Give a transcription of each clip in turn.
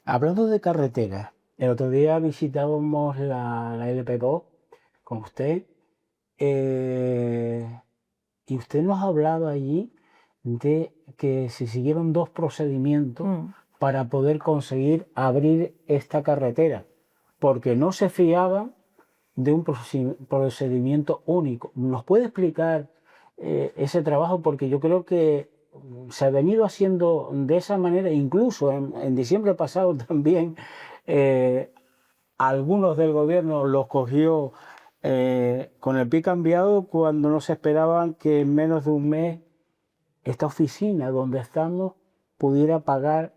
Hablando de carreteras, el otro día visitábamos la LP2 con usted eh, y usted nos ha hablado allí de que se siguieron dos procedimientos para poder conseguir abrir esta carretera, porque no se fiaban de un procedimiento único. ¿Nos puede explicar ese trabajo? Porque yo creo que se ha venido haciendo de esa manera, incluso en diciembre pasado también, eh, algunos del gobierno los cogió con el pie cambiado cuando no se esperaban que en menos de un mes esta oficina donde estamos pudiera pagar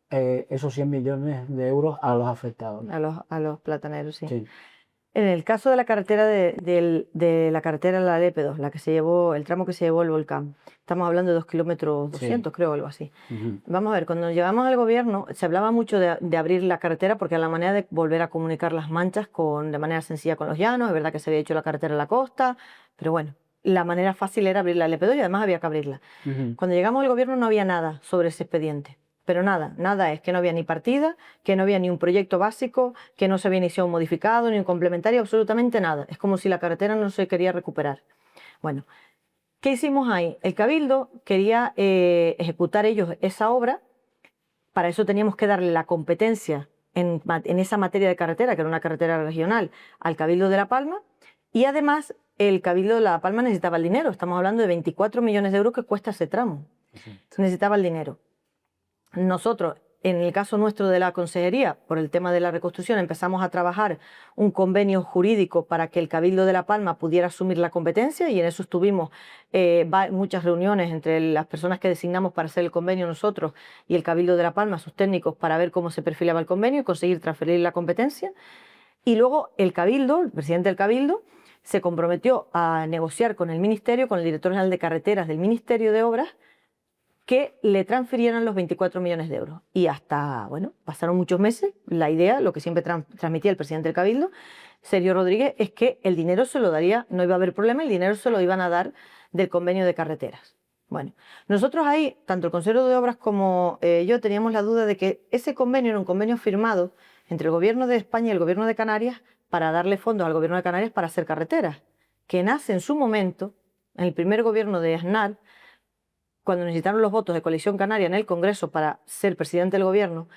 esos 100 millones de euros a los afectados. A los plataneros, sí. Sí. En el caso de la carretera de la carretera La Lépeda, la que se llevó, el tramo que se llevó el volcán, estamos hablando de 2 kilómetros 200, sí, creo, algo así. Vamos a ver, cuando llegamos al gobierno se hablaba mucho de abrir la carretera porque era la manera de volver a comunicar las manchas de manera sencilla con los llanos. Es verdad que se había hecho la carretera en la costa, pero bueno, la manera fácil era abrir la Lépeda y además había que abrirla. Cuando llegamos al gobierno no había nada sobre ese expediente. Pero nada, nada es que no había ni partida, que no había ni un proyecto básico, que no se había iniciado un modificado, ni un complementario, absolutamente nada. Es como si la carretera no se quería recuperar. Bueno, ¿qué hicimos ahí? El Cabildo quería ejecutar ellos esa obra, para eso teníamos que darle la competencia en esa materia de carretera, que era una carretera regional, al Cabildo de La Palma, y además el Cabildo de La Palma necesitaba el dinero. Estamos hablando de 24 millones de euros que cuesta ese tramo. Necesitaba el dinero. Nosotros, en el caso nuestro de la consejería, por el tema de la reconstrucción, empezamos a trabajar un convenio jurídico para que el Cabildo de La Palma pudiera asumir la competencia, y en eso estuvimos muchas reuniones entre las personas que designamos para hacer el convenio nosotros y el Cabildo de La Palma, sus técnicos, para ver cómo se perfilaba el convenio y conseguir transferir la competencia. Y luego el Cabildo, el presidente del Cabildo, se comprometió a negociar con el Ministerio, con el director general de carreteras del Ministerio de Obras, que le transfirieran los 24 millones de euros. Y hasta, bueno, pasaron muchos meses. La idea, lo que siempre transmitía el presidente del Cabildo, Sergio Rodríguez, es que el dinero se lo daría, no iba a haber problema, el dinero se lo iban a dar del convenio de carreteras. Bueno, nosotros ahí, tanto el consejero de Obras como yo, teníamos la duda de que ese convenio era un convenio firmado entre el gobierno de España y el gobierno de Canarias para darle fondos al gobierno de Canarias para hacer carreteras, que nace en su momento, en el primer gobierno de Aznar, cuando necesitaron los votos de Coalición Canaria en el Congreso para ser presidente del gobierno,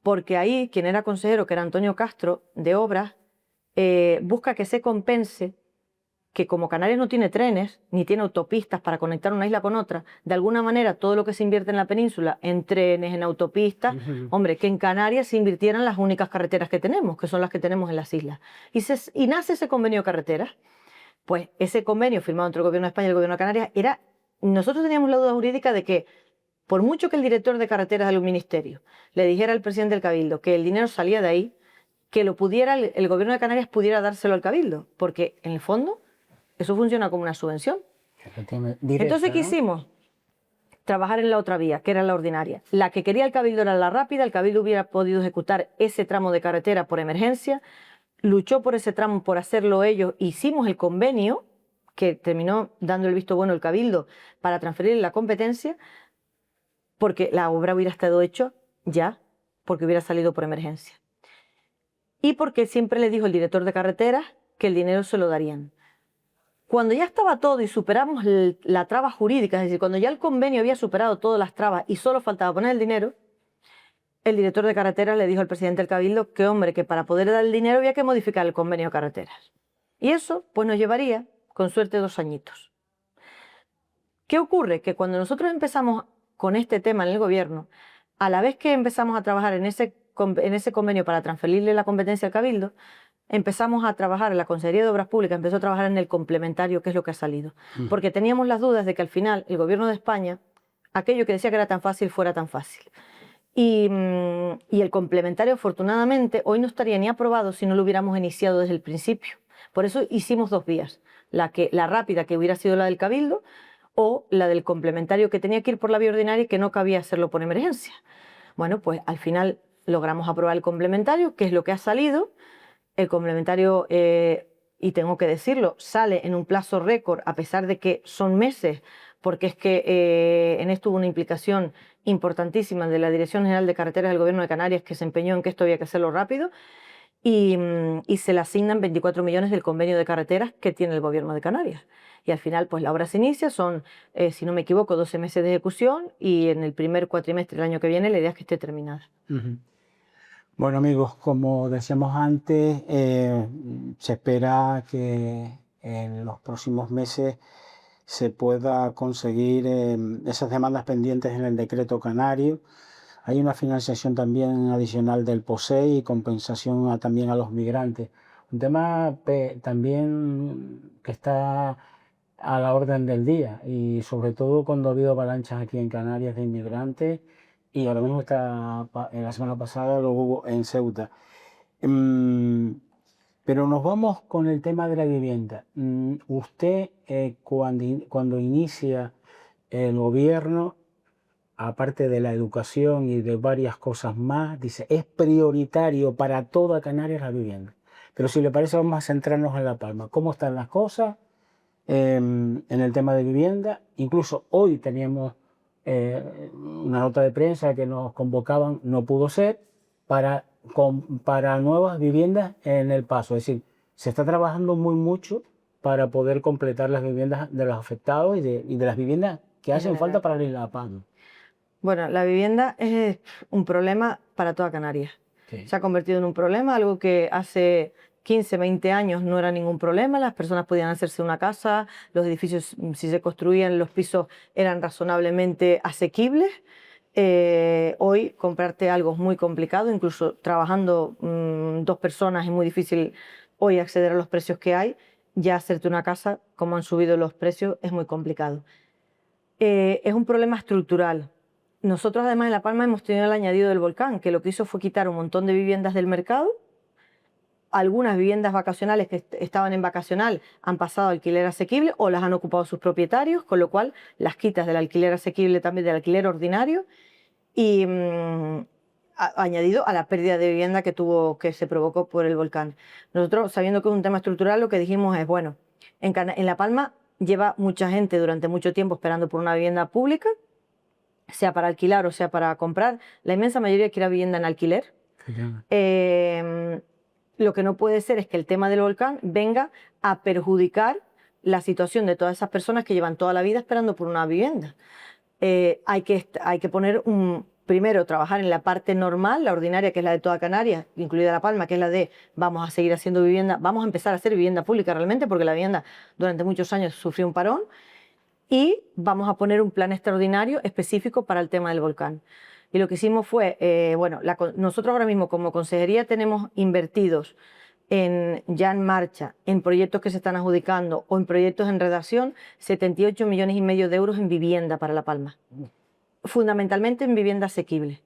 porque ahí quien era consejero, que era Antonio Castro, de Obras, busca que se compense que como Canarias no tiene trenes, ni tiene autopistas para conectar una isla con otra, de alguna manera todo lo que se invierte en la península, en trenes, en autopistas, hombre, que en Canarias se invirtieran las únicas carreteras que tenemos, que son las que tenemos en las islas. Y nace ese convenio de carreteras. Pues ese convenio firmado entre el gobierno de España y el gobierno de Canarias era... Nosotros teníamos la duda jurídica de que, por mucho que el director de carreteras del ministerio le dijera al presidente del Cabildo que el dinero salía de ahí, que lo pudiera, el gobierno de Canarias pudiera dárselo al Cabildo, porque en el fondo eso funciona como una subvención. Directa, entonces, ¿qué hicimos? Trabajar en la otra vía, que era la ordinaria. La que quería el Cabildo era la rápida. El Cabildo hubiera podido ejecutar ese tramo de carretera por emergencia, luchó por ese tramo, por hacerlo ellos, hicimos el convenio, que terminó dando el visto bueno el Cabildo para transferir la competencia, porque la obra hubiera estado hecha ya, porque hubiera salido por emergencia. Y porque siempre le dijo el director de carreteras que el dinero se lo darían. Cuando ya estaba todo y superamos la traba jurídica, es decir, cuando ya el convenio había superado todas las trabas y solo faltaba poner el dinero, el director de carreteras le dijo al presidente del Cabildo que, hombre, que para poder dar el dinero había que modificar el convenio de carreteras. Y eso, pues, nos llevaría, con suerte, 2 añitos. ¿Qué ocurre? Que cuando nosotros empezamos con este tema en el gobierno, a la vez que empezamos a trabajar en ese convenio para transferirle la competencia al Cabildo, empezamos a trabajar, la Consejería de Obras Públicas empezó a trabajar en el complementario, que es lo que ha salido. Porque teníamos las dudas de que al final el gobierno de España, aquello que decía que era tan fácil, fuera tan fácil. Y el complementario, afortunadamente, hoy no estaría ni aprobado si no lo hubiéramos iniciado desde el principio. Por eso hicimos 2 vías, la rápida, que hubiera sido la del Cabildo, o la del complementario, que tenía que ir por la vía ordinaria y que no cabía hacerlo por emergencia. Bueno, pues al final logramos aprobar el complementario, que es lo que ha salido. El complementario, y tengo que decirlo, sale en un plazo récord, a pesar de que son meses, porque es que en esto hubo una implicación importantísima de la Dirección General de Carreteras del Gobierno de Canarias, que se empeñó en que esto había que hacerlo rápido, y se le asignan 24 millones del convenio de carreteras que tiene el Gobierno de Canarias. Y al final, pues la obra se inicia, son, si no me equivoco, 12 meses de ejecución, y en el primer cuatrimestre del año que viene la idea es que esté terminada. Bueno, amigos, como decíamos antes, se espera que en los próximos meses se pueda conseguir esas demandas pendientes en el decreto canario. Hay una financiación también adicional del POSEI y compensación también a los migrantes. Un tema también que está a la orden del día, y sobre todo cuando ha habido avalanchas aquí en Canarias de inmigrantes, y ahora mismo la semana pasada lo hubo en Ceuta. Pero nos vamos con el tema de la vivienda. Usted, cuando inicia el gobierno, aparte de la educación y de varias cosas más, dice, es prioritario para toda Canarias la vivienda. Pero si le parece, vamos a centrarnos en La Palma. ¿Cómo están las cosas en el tema de vivienda? Incluso hoy teníamos una nota de prensa que nos convocaban, no pudo ser, para nuevas viviendas en El Paso. Es decir, se está trabajando mucho para poder completar las viviendas de los afectados y de las viviendas que hacen falta para La Palma. Bueno, la vivienda es un problema para toda Canarias. Sí. Se ha convertido en un problema, algo que hace 15, 20 años no era ningún problema, las personas podían hacerse una casa, los edificios, si se construían, los pisos eran razonablemente asequibles. Hoy comprarte algo es muy complicado, incluso trabajando 2 personas es muy difícil hoy acceder a los precios que hay. Ya hacerte una casa, como han subido los precios, es muy complicado. Es un problema estructural. Nosotros además en La Palma hemos tenido el añadido del volcán, que lo que hizo fue quitar un montón de viviendas del mercado. Algunas viviendas vacacionales que estaban en vacacional han pasado a alquiler asequible o las han ocupado sus propietarios, con lo cual las quitas del alquiler asequible, también del alquiler ordinario, y añadido a la pérdida de vivienda que se provocó por el volcán. Nosotros, sabiendo que es un tema estructural, lo que dijimos es, bueno, en La Palma lleva mucha gente durante mucho tiempo esperando por una vivienda pública, sea para alquilar o sea para comprar. La inmensa mayoría quiere vivienda en alquiler. Lo que no puede ser es que el tema del volcán venga a perjudicar la situación de todas esas personas que llevan toda la vida esperando por una vivienda. Hay que poner primero trabajar en la parte normal, la ordinaria, que es la de toda Canarias, incluida La Palma, que es la de vamos a seguir haciendo vivienda, vamos a empezar a hacer vivienda pública realmente, porque la vivienda durante muchos años sufrió un parón. Y vamos a poner un plan extraordinario específico para el tema del volcán. Y lo que hicimos fue, nosotros ahora mismo como consejería tenemos invertidos ya en marcha, en proyectos que se están adjudicando o en proyectos en redacción, 78,5 millones de euros en vivienda para La Palma. Fundamentalmente en vivienda asequible.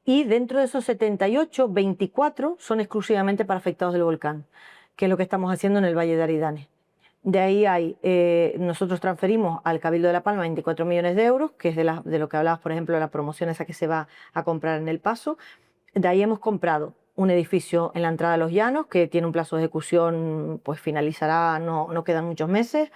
Y dentro de esos 78, 24 son exclusivamente para afectados del volcán, que es lo que estamos haciendo en el Valle de Aridane. De ahí nosotros transferimos al Cabildo de La Palma 24 millones de euros, que es de lo que hablabas, por ejemplo, de la promoción esa que se va a comprar en El Paso. De ahí hemos comprado un edificio en la entrada de Los Llanos, que tiene un plazo de ejecución, pues finalizará, no quedan muchos meses.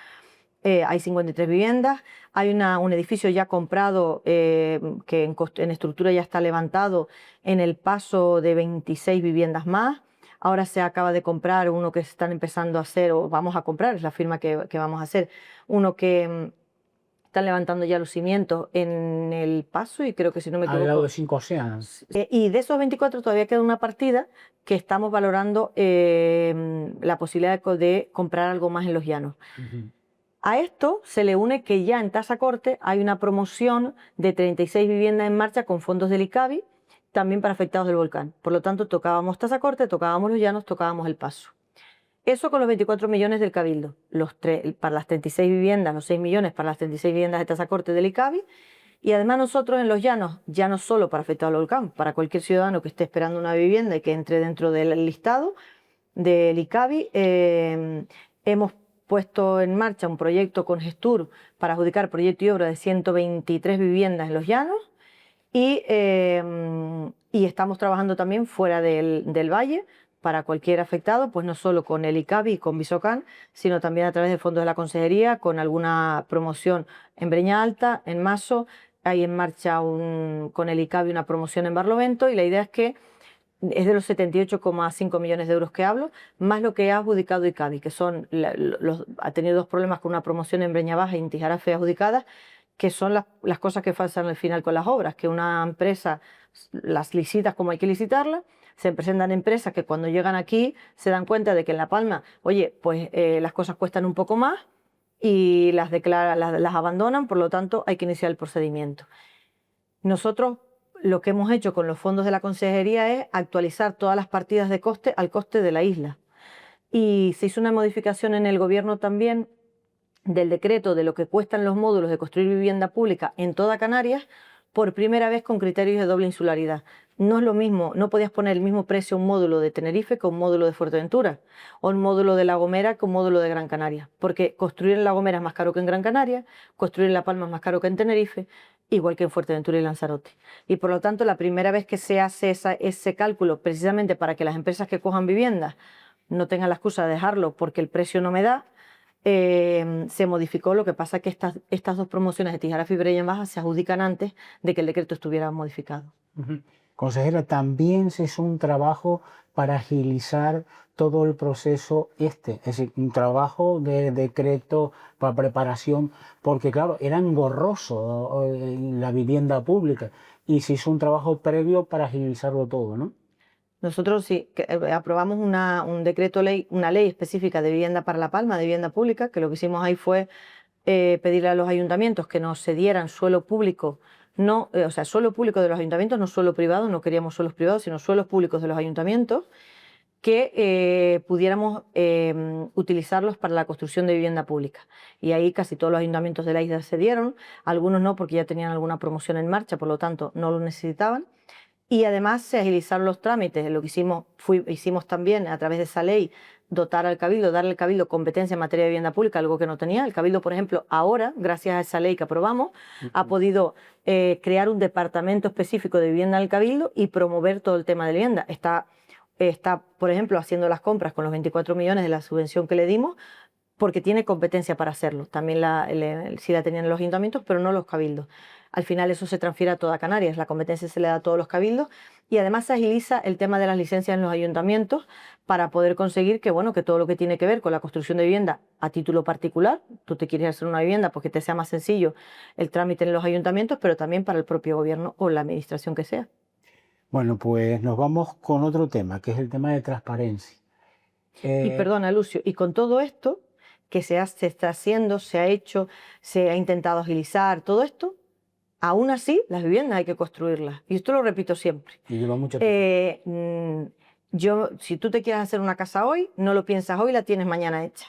Hay 53 viviendas. Hay un edificio ya comprado que en estructura ya está levantado en El Paso, de 26 viviendas más. Ahora se acaba de comprar uno que están empezando a hacer, o vamos a comprar, es la firma que vamos a hacer, uno que están levantando ya los cimientos en El Paso, y creo que, si no me equivoco, al lado de 5 océanos. Y de esos 24 todavía queda una partida que estamos valorando la posibilidad de comprar algo más en Los Llanos. A esto se le une que ya en Tasacorte hay una promoción de 36 viviendas en marcha con fondos del ICABI, también para afectados del volcán. Por lo tanto, tocábamos Tasacorte, tocábamos Los Llanos, tocábamos El Paso. Eso con los 24 millones del Cabildo, para las 36 viviendas, los 6 millones para las 36 viviendas de Tasacorte del ICABI. Y además nosotros en Los Llanos, ya no solo para afectados del volcán, para cualquier ciudadano que esté esperando una vivienda y que entre dentro del listado del ICABI, hemos puesto en marcha un proyecto con Gestur para adjudicar proyecto y obra de 123 viviendas en Los Llanos. Y estamos trabajando también fuera del valle para cualquier afectado, pues no solo con el ICABI y con Visocan, sino también a través del Fondo de la Consejería, con alguna promoción en Breña Alta, en Maso. Hay en marcha con el ICABI una promoción en Barlovento, y la idea es que es de los 78,5 millones de euros que hablo, más lo que ha adjudicado ICABI, que son ha tenido dos problemas con una promoción en Breña Baja y en Tijarafe adjudicadas, que son las cosas que pasan al final con las obras, que una empresa las licitas como hay que licitarlas, se presentan empresas que cuando llegan aquí se dan cuenta de que en La Palma, oye, pues las cosas cuestan un poco más y las abandonan, por lo tanto hay que iniciar el procedimiento. Nosotros lo que hemos hecho con los fondos de la Consejería es actualizar todas las partidas de coste al coste de la isla. Y se hizo una modificación en el Gobierno también del decreto de lo que cuestan los módulos de construir vivienda pública en toda Canarias, por primera vez con criterios de doble insularidad. No es lo mismo, no podías poner el mismo precio a un módulo de Tenerife que un módulo de Fuerteventura, o un módulo de La Gomera que un módulo de Gran Canaria, porque construir en La Gomera es más caro que en Gran Canaria, construir en La Palma es más caro que en Tenerife, igual que en Fuerteventura y Lanzarote. Y por lo tanto, la primera vez que se hace ese cálculo, precisamente para que las empresas que cojan viviendas no tengan la excusa de dejarlo porque el precio no me da, se modificó. Lo que pasa es que estas dos promociones de Tijarafe y Breña Baja se adjudican antes de que el decreto estuviera modificado. Consejera, también se hizo un trabajo para agilizar todo el proceso es decir, un trabajo de decreto para preparación, porque claro, era engorroso la vivienda pública y se hizo un trabajo previo para agilizarlo todo, ¿no? Nosotros sí aprobamos un decreto ley, una ley específica de vivienda para La Palma, de vivienda pública, que lo que hicimos ahí fue pedirle a los ayuntamientos que nos cedieran suelo público, no, o sea, suelo público de los ayuntamientos, no suelo privado, no queríamos suelos privados, sino suelos públicos de los ayuntamientos, que pudiéramos utilizarlos para la construcción de vivienda pública. Y ahí casi todos los ayuntamientos de la isla cedieron, algunos no porque ya tenían alguna promoción en marcha, por lo tanto no lo necesitaban. Y además se agilizaron los trámites. Lo que hicimos también a través de esa ley, dotar al Cabildo, darle al Cabildo competencia en materia de vivienda pública, algo que no tenía. El Cabildo, por ejemplo, ahora, gracias a esa ley que aprobamos, ha podido crear un departamento específico de vivienda del Cabildo y promover todo el tema de vivienda. Está, por ejemplo, haciendo las compras con los 24 millones de la subvención que le dimos, porque tiene competencia para hacerlo. También sí la tenían los ayuntamientos, pero no los cabildos. Al final eso se transfiere a toda Canarias, la competencia se le da a todos los cabildos, y además se agiliza el tema de las licencias en los ayuntamientos para poder conseguir que, bueno, que todo lo que tiene que ver con la construcción de vivienda a título particular, tú te quieres hacer una vivienda porque te sea más sencillo el trámite en los ayuntamientos, pero también para el propio gobierno o la administración que sea. Bueno, pues nos vamos con otro tema, que es el tema de transparencia. Y perdona, Lucio, y con todo esto que se está haciendo, se ha hecho, se ha intentado agilizar, todo esto, aún así las viviendas hay que construirlas. Y esto lo repito siempre. Y lleva mucho tiempo. Si tú te quieres hacer una casa hoy, no lo piensas hoy, la tienes mañana hecha.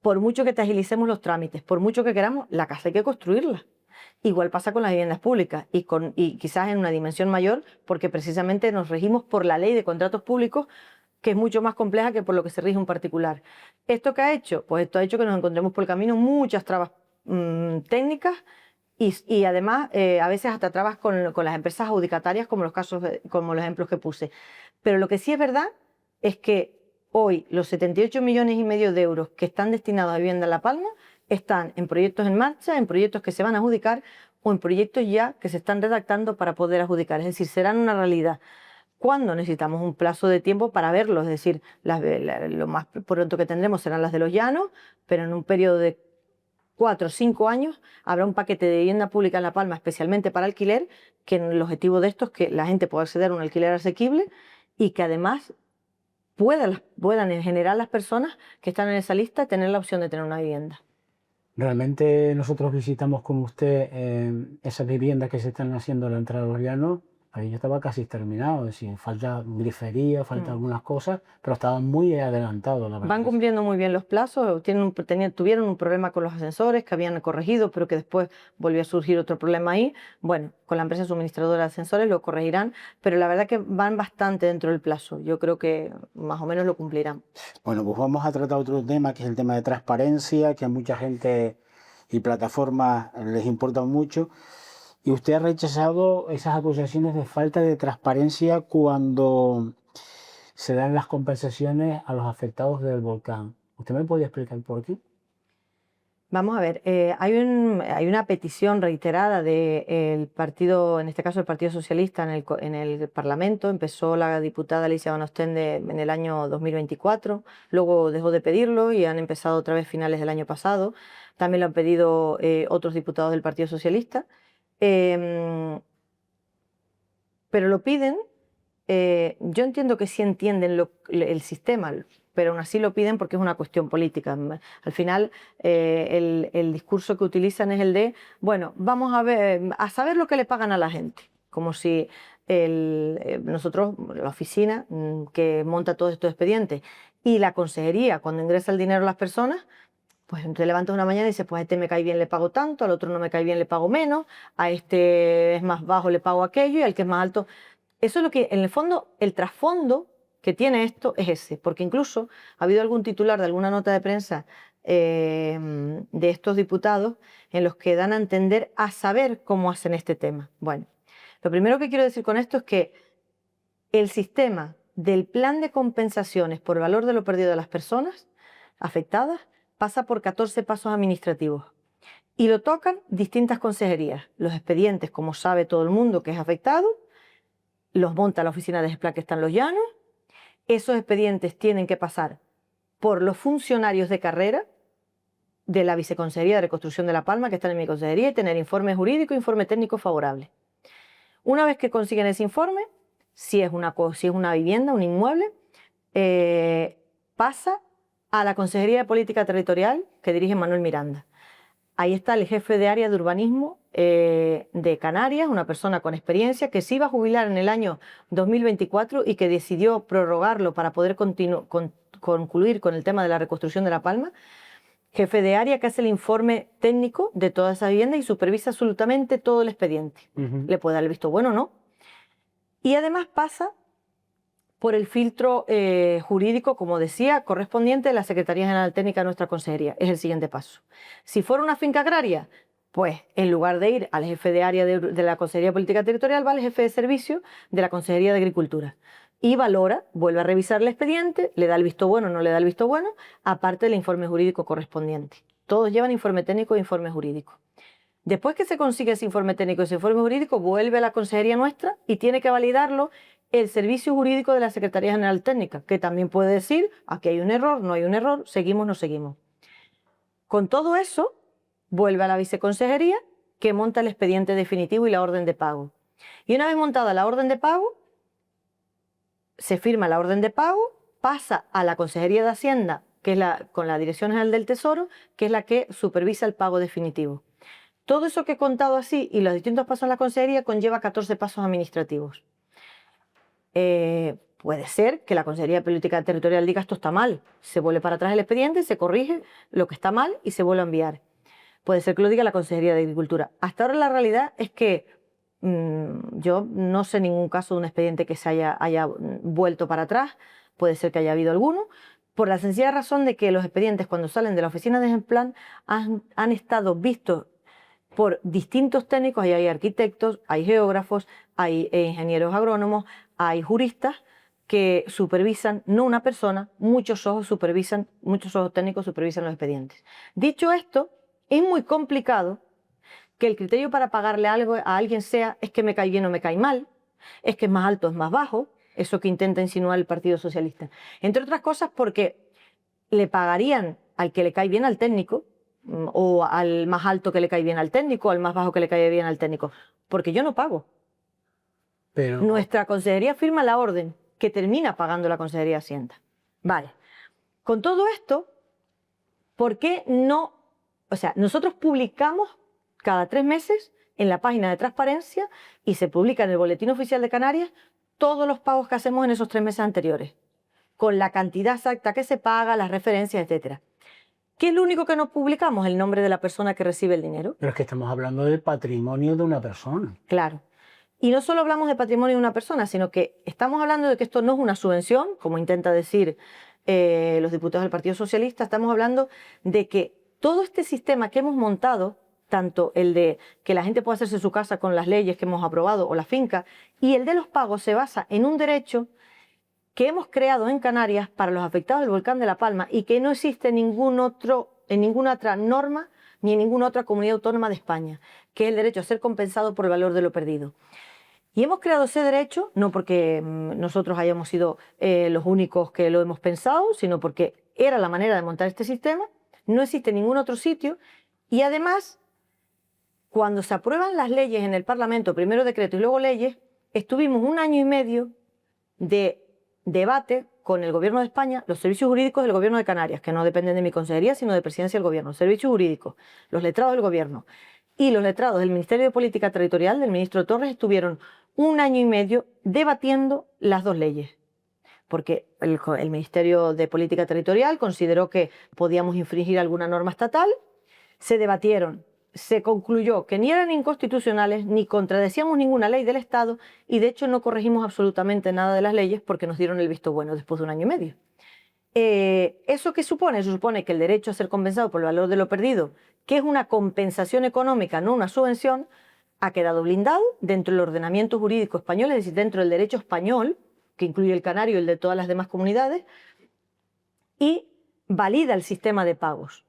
Por mucho que te agilicemos los trámites, por mucho que queramos, la casa hay que construirla. Igual pasa con las viviendas públicas y quizás en una dimensión mayor, porque precisamente nos regimos por la ley de contratos públicos, que es mucho más compleja que por lo que se rige un particular. ¿Esto qué ha hecho? Pues esto ha hecho que nos encontremos por el camino muchas trabas técnicas y además a veces hasta trabas con las empresas adjudicatarias, como los ejemplos que puse. Pero lo que sí es verdad es que hoy los 78,5 millones de euros que están destinados a vivienda en La Palma están en proyectos en marcha, en proyectos que se van a adjudicar o en proyectos ya que se están redactando para poder adjudicar. Es decir, serán una realidad. ¿Cuándo? Necesitamos un plazo de tiempo para verlo, es decir, lo más pronto que tendremos serán las de los llanos, pero en un periodo de 4 o 5 años habrá un paquete de vivienda pública en La Palma, especialmente para alquiler, que el objetivo de esto es que la gente pueda acceder a un alquiler asequible y que además puedan en general las personas que están en esa lista tener la opción de tener una vivienda. Realmente nosotros visitamos con usted esas viviendas que se están haciendo en la entrada de los llanos. Ahí ya estaba casi terminado, es decir, falta grifería, falta algunas cosas, pero estaban muy adelantados, la verdad. Van cumpliendo muy bien los plazos, tuvieron un problema con los ascensores que habían corregido, pero que después volvió a surgir otro problema ahí. Bueno, con la empresa suministradora de ascensores lo corregirán, pero la verdad que van bastante dentro del plazo. Yo creo que más o menos lo cumplirán. Bueno, pues vamos a tratar otro tema, que es el tema de transparencia, que a mucha gente y plataformas les importa mucho. Y usted ha rechazado esas acusaciones de falta de transparencia cuando se dan las compensaciones a los afectados del volcán. ¿Usted me podría explicar por qué? Vamos a ver, hay una petición reiterada del partido, en este caso el Partido Socialista, en el Parlamento. Empezó la diputada Alicia Van Ostende en el año 2024, luego dejó de pedirlo y han empezado otra vez finales del año pasado. También lo han pedido otros diputados del Partido Socialista. Pero lo piden, yo entiendo que sí entienden el sistema, pero aún así lo piden porque es una cuestión política. Al final, el discurso que utilizan es el de, bueno, vamos a ver, a saber lo que le pagan a la gente, como si nosotros, la oficina que monta todos estos expedientes y la consejería, cuando ingresa el dinero a las personas, pues te levantas una mañana y dices, pues a este me cae bien le pago tanto, al otro no me cae bien le pago menos, a este es más bajo le pago aquello y al que es más alto. Eso es lo que, en el fondo, el trasfondo que tiene esto es ese, porque incluso ha habido algún titular de alguna nota de prensa de estos diputados en los que dan a entender a saber cómo hacen este tema. Bueno, lo primero que quiero decir con esto es que el sistema del plan de compensaciones por valor de lo perdido de las personas afectadas pasa por 14 pasos administrativos y lo tocan distintas consejerías. Los expedientes, como sabe todo el mundo que es afectado, los monta la oficina de GESPLAN que está en Los Llanos. Esos expedientes tienen que pasar por los funcionarios de carrera de la Viceconsejería de Reconstrucción de La Palma, que están en mi consejería, y tener informe jurídico e informe técnico favorable. Una vez que consiguen ese informe, si es una vivienda, un inmueble, pasa a la Consejería de Política Territorial que dirige Manuel Miranda. Ahí está el jefe de área de urbanismo de Canarias, una persona con experiencia que se iba a jubilar en el año 2024 y que decidió prorrogarlo para poder concluir con el tema de la reconstrucción de La Palma. Jefe de área que hace el informe técnico de toda esa vivienda y supervisa absolutamente todo el expediente. Le puede dar el visto bueno o no. Y además pasa por el filtro jurídico, como decía, correspondiente de la Secretaría General Técnica de nuestra consejería. Es el siguiente paso. Si fuera una finca agraria, pues en lugar de ir al jefe de área de la Consejería de Política Territorial, va al jefe de servicio de la Consejería de Agricultura. Y valora, vuelve a revisar el expediente, le da el visto bueno o no le da el visto bueno, aparte del informe jurídico correspondiente. Todos llevan informe técnico e informe jurídico. Después que se consigue ese informe técnico y ese informe jurídico, vuelve a la consejería nuestra y tiene que validarlo el servicio jurídico de la Secretaría General Técnica, que también puede decir, aquí hay un error, no hay un error, seguimos, no seguimos. Con todo eso, vuelve a la viceconsejería, que monta el expediente definitivo y la orden de pago. Y una vez montada la orden de pago, se firma la orden de pago, pasa a la Consejería de Hacienda, que es con la Dirección General del Tesoro, que es la que supervisa el pago definitivo. Todo eso que he contado así y los distintos pasos en la consejería conlleva 14 pasos administrativos. Puede ser que la Consejería de Política Territorial diga esto está mal, se vuelve para atrás el expediente, se corrige lo que está mal y se vuelve a enviar. Puede ser que lo diga la Consejería de Agricultura. Hasta ahora la realidad es que yo no sé ningún caso de un expediente que se haya vuelto para atrás, puede ser que haya habido alguno, por la sencilla razón de que los expedientes cuando salen de la oficina de GESPLAN han estado vistos por distintos técnicos, ahí hay arquitectos, hay geógrafos, hay ingenieros agrónomos, hay juristas que supervisan, no una persona, muchos ojos técnicos supervisan los expedientes. Dicho esto, es muy complicado que el criterio para pagarle algo a alguien sea es que me cae bien o me cae mal, es que es más alto o es más bajo, eso que intenta insinuar el Partido Socialista. Entre otras cosas porque le pagarían al que le cae bien al técnico, o al más alto que le cae bien al técnico, o al más bajo que le cae bien al técnico, porque yo no pago. Pero nuestra consejería firma la orden que termina pagando la Consejería de Hacienda. Vale. Con todo esto, ¿por qué no? O sea, nosotros publicamos cada 3 meses en la página de transparencia y se publica en el Boletín Oficial de Canarias todos los pagos que hacemos en esos 3 meses anteriores, con la cantidad exacta que se paga, las referencias, etcétera. ¿Qué es lo único que no publicamos? El nombre de la persona que recibe el dinero. Pero es que estamos hablando del patrimonio de una persona. Claro. Y no solo hablamos de patrimonio de una persona, sino que estamos hablando de que esto no es una subvención, como intenta decir los diputados del Partido Socialista. Estamos hablando de que todo este sistema que hemos montado, tanto el de que la gente pueda hacerse su casa con las leyes que hemos aprobado o la finca, y el de los pagos se basa en un derecho que hemos creado en Canarias para los afectados del volcán de La Palma y que no existe en ninguna otra norma ni en ninguna otra comunidad autónoma de España, que es el derecho a ser compensado por el valor de lo perdido. Y hemos creado ese derecho no porque nosotros hayamos sido los únicos que lo hemos pensado, sino porque era la manera de montar este sistema, no existe en ningún otro sitio y además, cuando se aprueban las leyes en el Parlamento, primero decretos y luego leyes, estuvimos 1 año y medio de debate con el Gobierno de España, los servicios jurídicos del Gobierno de Canarias, que no dependen de mi consejería, sino de Presidencia del Gobierno, servicios jurídicos, los letrados del Gobierno y los letrados del Ministerio de Política Territorial, del ministro Torres, estuvieron 1 año y medio debatiendo las dos leyes. Porque el Ministerio de Política Territorial consideró que podíamos infringir alguna norma estatal, se debatieron, se concluyó que ni eran inconstitucionales ni contradecíamos ninguna ley del Estado y de hecho no corregimos absolutamente nada de las leyes porque nos dieron el visto bueno después de 1 año y medio. ¿Eso qué supone? Eso supone que el derecho a ser compensado por el valor de lo perdido, que es una compensación económica, no una subvención, ha quedado blindado dentro del ordenamiento jurídico español, es decir, dentro del derecho español, que incluye el canario y el de todas las demás comunidades, y valida el sistema de pagos.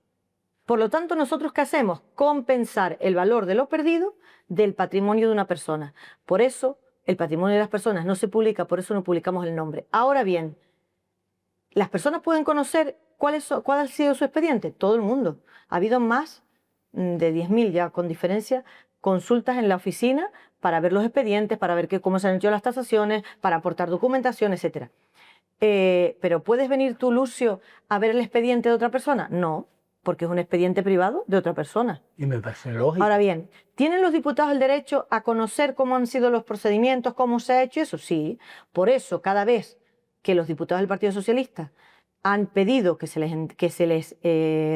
Por lo tanto, ¿nosotros qué hacemos? Compensar el valor de lo perdido del patrimonio de una persona. Por eso, el patrimonio de las personas no se publica, por eso no publicamos el nombre. Ahora bien, ¿las personas pueden conocer cuál ha sido su expediente? Todo el mundo. Ha habido más de 10.000 ya, con diferencia, consultas en la oficina para ver los expedientes, para ver cómo se han hecho las tasaciones, para aportar documentación, etc. ¿Pero puedes venir tú, Lucio, a ver el expediente de otra persona? No, porque es un expediente privado de otra persona. Y me parece lógico. Ahora bien, ¿tienen los diputados el derecho a conocer cómo han sido los procedimientos, cómo se ha hecho eso? Sí. Por eso, cada vez que los diputados del Partido Socialista han pedido que se les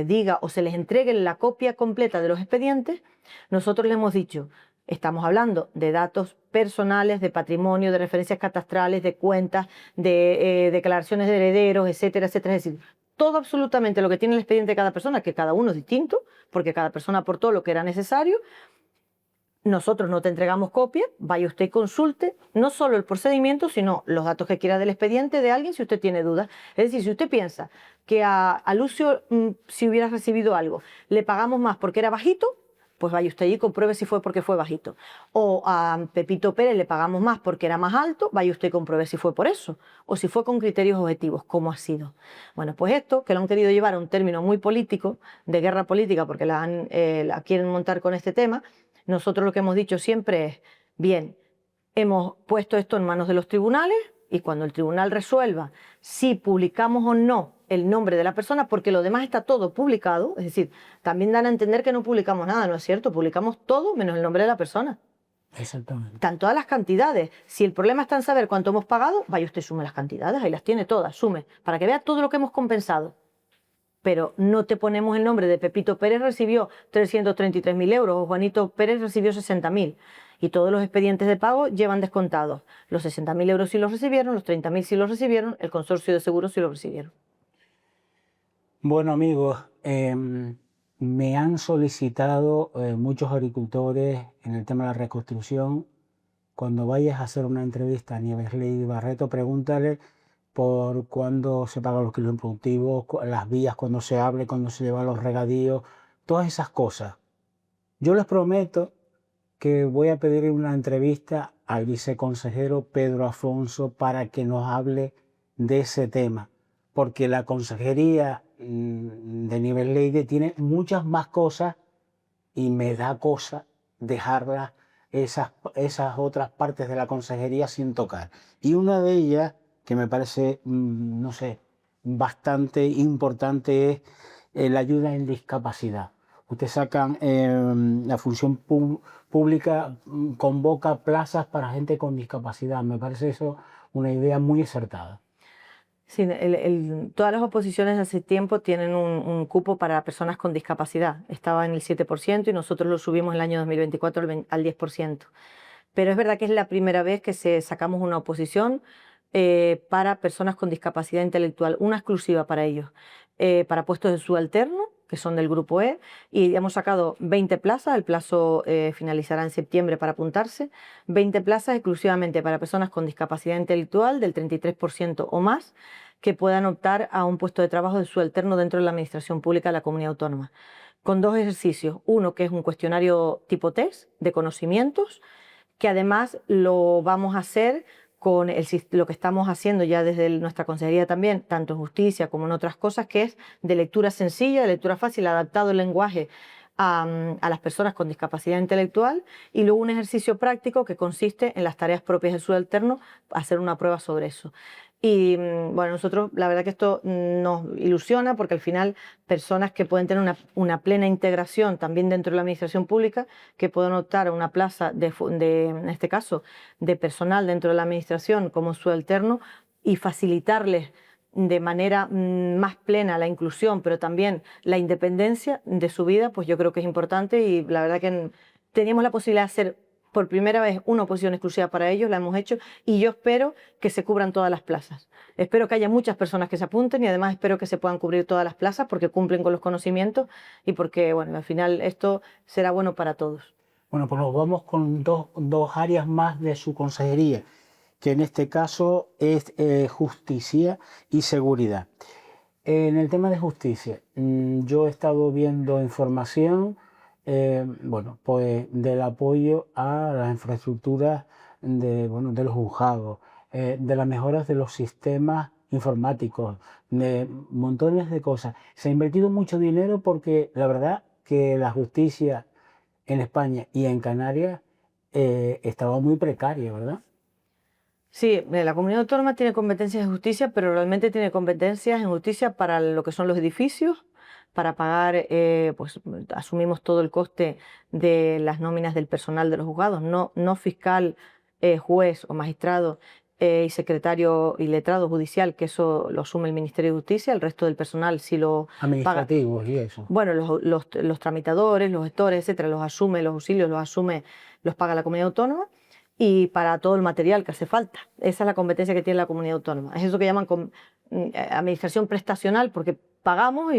diga o se les entregue la copia completa de los expedientes, nosotros les hemos dicho, estamos hablando de datos personales, de patrimonio, de referencias catastrales, de cuentas, de declaraciones de herederos, etcétera, etcétera. Es decir, todo absolutamente lo que tiene el expediente de cada persona, que cada uno es distinto, porque cada persona aportó lo que era necesario. Nosotros no te entregamos copia, vaya usted y consulte no solo el procedimiento, sino los datos que quiera del expediente de alguien si usted tiene dudas. Es decir, si usted piensa que a Lucio, si hubiera recibido algo, le pagamos más porque era bajito, pues vaya usted y compruebe si fue porque fue bajito. O a Pepito Pérez le pagamos más porque era más alto, vaya usted y compruebe si fue por eso. O si fue con criterios objetivos, ¿cómo ha sido? Bueno, pues esto, que lo han querido llevar a un término muy político, de guerra política, porque la quieren montar con este tema. Nosotros lo que hemos dicho siempre es, bien, hemos puesto esto en manos de los tribunales y cuando el tribunal resuelva si publicamos o no el nombre de la persona, porque lo demás está todo publicado, es decir, también dan a entender que no publicamos nada, ¿no es cierto? Publicamos todo menos el nombre de la persona. Exactamente. Están todas las cantidades. Si el problema está en saber cuánto hemos pagado, vaya usted, sume las cantidades, ahí las tiene todas, sume, para que vea todo lo que hemos compensado. Pero no te ponemos el nombre de Pepito Pérez recibió 333.000 euros o Juanito Pérez recibió 60.000 y todos los expedientes de pago llevan descontados. Los 60.000 euros sí los recibieron, los 30.000 sí los recibieron, el consorcio de seguros sí los recibieron. Bueno, amigos, me han solicitado muchos agricultores en el tema de la reconstrucción. Cuando vayas a hacer una entrevista a Nieves Ley Barreto, pregúntale por cuándo se pagan los kilómetros productivos, las vías, cuando se abre, cuando se llevan los regadíos, todas esas cosas. Yo les prometo que voy a pedir una entrevista al viceconsejero Pedro Afonso para que nos hable de ese tema, porque la consejería de Nieves Ley tiene muchas más cosas y me da cosa dejarlas esas otras partes de la consejería sin tocar. Y una de ellas, que me parece, no sé, bastante importante, es la ayuda en discapacidad. Ustedes sacan, la función pública convoca plazas para gente con discapacidad. Me parece eso una idea muy acertada. Sí, todas las oposiciones hace tiempo tienen un cupo para personas con discapacidad. Estaba en el 7% y nosotros lo subimos en el año 2024 al 10%. Pero es verdad que es la primera vez que sacamos una oposición para personas con discapacidad intelectual, una exclusiva para ellos, para puestos de subalterno, que son del Grupo E, y hemos sacado 20 plazas, el plazo finalizará en septiembre para apuntarse, 20 plazas exclusivamente para personas con discapacidad intelectual del 33% o más, que puedan optar a un puesto de trabajo de subalterno dentro de la Administración Pública de la Comunidad Autónoma, con 2 ejercicios. Uno, que es un cuestionario tipo test de conocimientos, que además lo vamos a hacer con lo que estamos haciendo ya desde nuestra consejería también, tanto en justicia como en otras cosas, que es de lectura sencilla, de lectura fácil, adaptado el lenguaje a las personas con discapacidad intelectual, y luego un ejercicio práctico que consiste en las tareas propias del subalterno, hacer una prueba sobre eso. Y bueno, nosotros la verdad que esto nos ilusiona porque al final personas que pueden tener una plena integración también dentro de la administración pública, que pueden optar a una plaza en este caso, de personal dentro de la administración como subalterno, y facilitarles de manera más plena la inclusión, pero también la independencia de su vida, pues yo creo que es importante, y la verdad que teníamos la posibilidad de hacer por primera vez una oposición exclusiva para ellos, la hemos hecho, y yo espero que se cubran todas las plazas. Espero que haya muchas personas que se apunten, y además espero que se puedan cubrir todas las plazas porque cumplen con los conocimientos y porque, bueno, al final esto será bueno para todos. Bueno, pues nos vamos con dos áreas más de su consejería, que en este caso es justicia y seguridad. En el tema de justicia, yo he estado viendo información, bueno, pues del apoyo a las infraestructuras de los juzgados, de las mejoras de los sistemas informáticos, de montones de cosas. Se ha invertido mucho dinero porque la verdad que la justicia en España y en Canarias estaba muy precaria, ¿verdad? Sí, la comunidad autónoma tiene competencias de justicia, pero realmente tiene competencias en justicia para lo que son los edificios, para pagar, pues asumimos todo el coste de las nóminas del personal de los juzgados, no fiscal, juez o magistrado y secretario y letrado judicial, que eso lo asume el Ministerio de Justicia, el resto del personal sí lo paga. Administrativos y eso. Bueno, los tramitadores, los gestores, etcétera, los asume, los auxilios los paga la comunidad autónoma, y para todo el material que hace falta. Esa es la competencia que tiene la comunidad autónoma. Es eso que llaman administración prestacional, porque pagamos,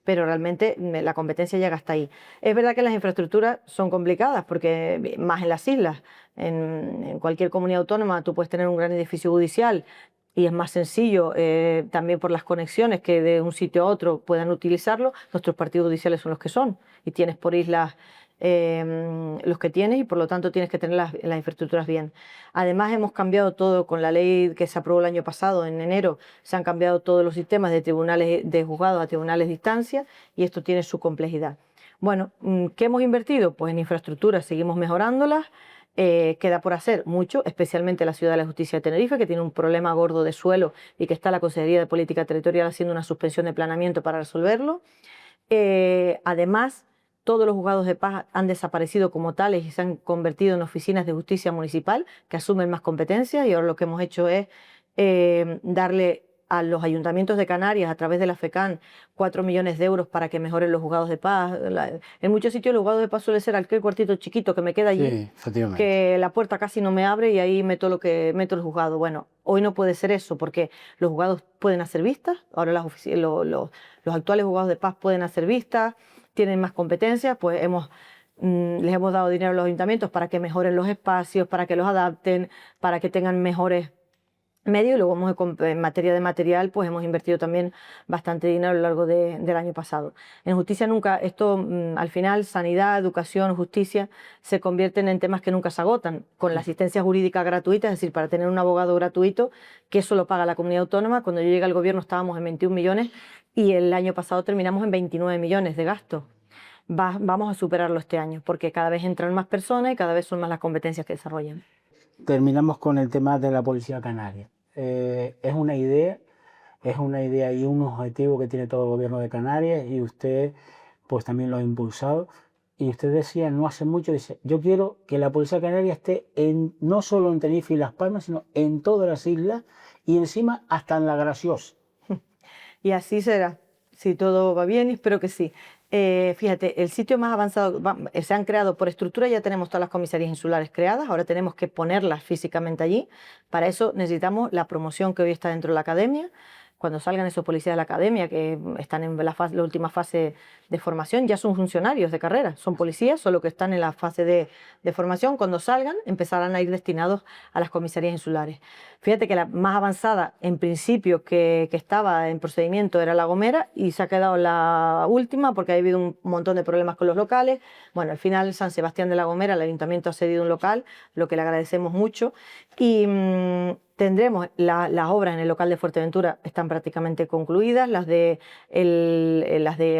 pero realmente la competencia llega hasta ahí. Es verdad que las infraestructuras son complicadas, porque más en las islas, en cualquier comunidad autónoma tú puedes tener un gran edificio judicial y es más sencillo también por las conexiones que de un sitio a otro puedan utilizarlo. Nuestros partidos judiciales son los que son, y tienes por islas los que tienes, y por lo tanto tienes que tener las infraestructuras bien. Además hemos cambiado todo con la ley que se aprobó el año pasado, en enero, se han cambiado todos los sistemas de tribunales de juzgados a tribunales de instancia, y esto tiene su complejidad. Bueno, ¿qué hemos invertido? Pues en infraestructuras seguimos mejorándolas. Queda por hacer mucho, especialmente la Ciudad de la Justicia de Tenerife, que tiene un problema gordo de suelo y que está la Consejería de Política Territorial haciendo una suspensión de planeamiento para resolverlo. Además, todos los juzgados de paz han desaparecido como tales y se han convertido en oficinas de justicia municipal que asumen más competencias, y ahora lo que hemos hecho es darle a los ayuntamientos de Canarias, a través de la FECAN, 4 millones de euros para que mejoren los juzgados de paz. En muchos sitios los juzgados de paz suele ser aquel cuartito chiquito que me queda allí, sí, que la puerta casi no me abre y ahí meto el juzgado. Bueno, hoy no puede ser eso, porque los juzgados pueden hacer vistas, ahora los actuales juzgados de paz pueden hacer vistas, tienen más competencias, pues les hemos dado dinero a los ayuntamientos para que mejoren los espacios, para que los adapten, para que tengan mejores medios, y luego en materia de material pues hemos invertido también bastante dinero a lo largo del año pasado. En justicia nunca, al final sanidad, educación, justicia se convierten en temas que nunca se agotan, con la asistencia jurídica gratuita, es decir, para tener un abogado gratuito, que eso lo paga la comunidad autónoma. Cuando yo llegué al gobierno estábamos en 21 millones y el año pasado terminamos en 29 millones de gasto. Vamos a superarlo este año, porque cada vez entran más personas y cada vez son más las competencias que desarrollan. Terminamos con el tema de la Policía Canaria. Es una idea y un objetivo que tiene todo el gobierno de Canarias, y usted pues también lo ha impulsado. Y usted decía no hace mucho, dice, yo quiero que la Policía Canaria esté no solo en Tenerife y Las Palmas, sino en todas las islas, y encima hasta en La Graciosa. Y así será, si todo va bien, y espero que sí. Fíjate, el sitio más avanzado, se han creado por estructura, ya tenemos todas las comisarías insulares creadas, ahora tenemos que ponerlas físicamente allí. Para eso necesitamos la promoción que hoy está dentro de la academia, cuando salgan esos policías de la academia, que están en la última fase de formación, ya son funcionarios de carrera, son policías, solo que están en la fase de formación. Cuando salgan, empezarán a ir destinados a las comisarías insulares. Fíjate que la más avanzada, en principio, que estaba en procedimiento era La Gomera, y se ha quedado la última porque ha habido un montón de problemas con los locales. Bueno, al final San Sebastián de La Gomera, el ayuntamiento ha cedido un local, lo que le agradecemos mucho, y tendremos las obras en el local de Fuerteventura, están prácticamente concluidas. Las de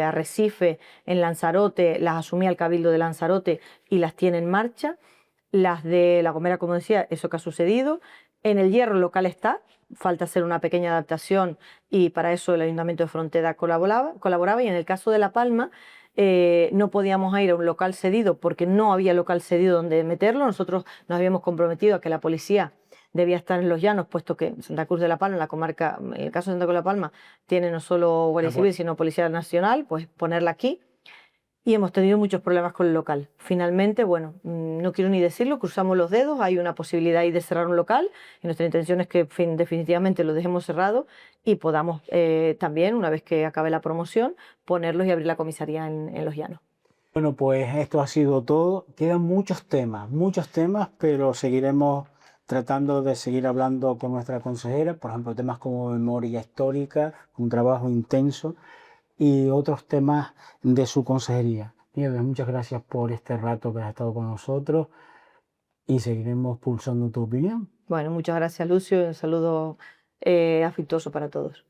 Arrecife en Lanzarote las asumía el Cabildo de Lanzarote y las tiene en marcha. Las de La Gomera, como decía, eso que ha sucedido. En el Hierro el local está, falta hacer una pequeña adaptación, y para eso el Ayuntamiento de Frontera colaboraba. Y en el caso de La Palma, no podíamos ir a un local cedido porque no había local cedido donde meterlo. Nosotros nos habíamos comprometido a que la policía debía estar en Los Llanos, puesto que Santa Cruz de la Palma, la comarca, en el caso de Santa Cruz de la Palma, tiene no solo Guardia Civil, sino Policía Nacional, pues ponerla aquí. Y hemos tenido muchos problemas con el local. Finalmente, bueno, no quiero ni decirlo, cruzamos los dedos, hay una posibilidad ahí de cerrar un local, y nuestra intención es que definitivamente lo dejemos cerrado y podamos también, una vez que acabe la promoción, ponerlos y abrir la comisaría en Los Llanos. Bueno, pues esto ha sido todo. Quedan muchos temas, pero seguiremos tratando de seguir hablando con nuestra consejera, por ejemplo, temas como memoria histórica, un trabajo intenso, y otros temas de su consejería. Nieves, muchas gracias por este rato que has estado con nosotros, y seguiremos pulsando tu opinión. Bueno, muchas gracias, Lucio, y un saludo afectuoso para todos.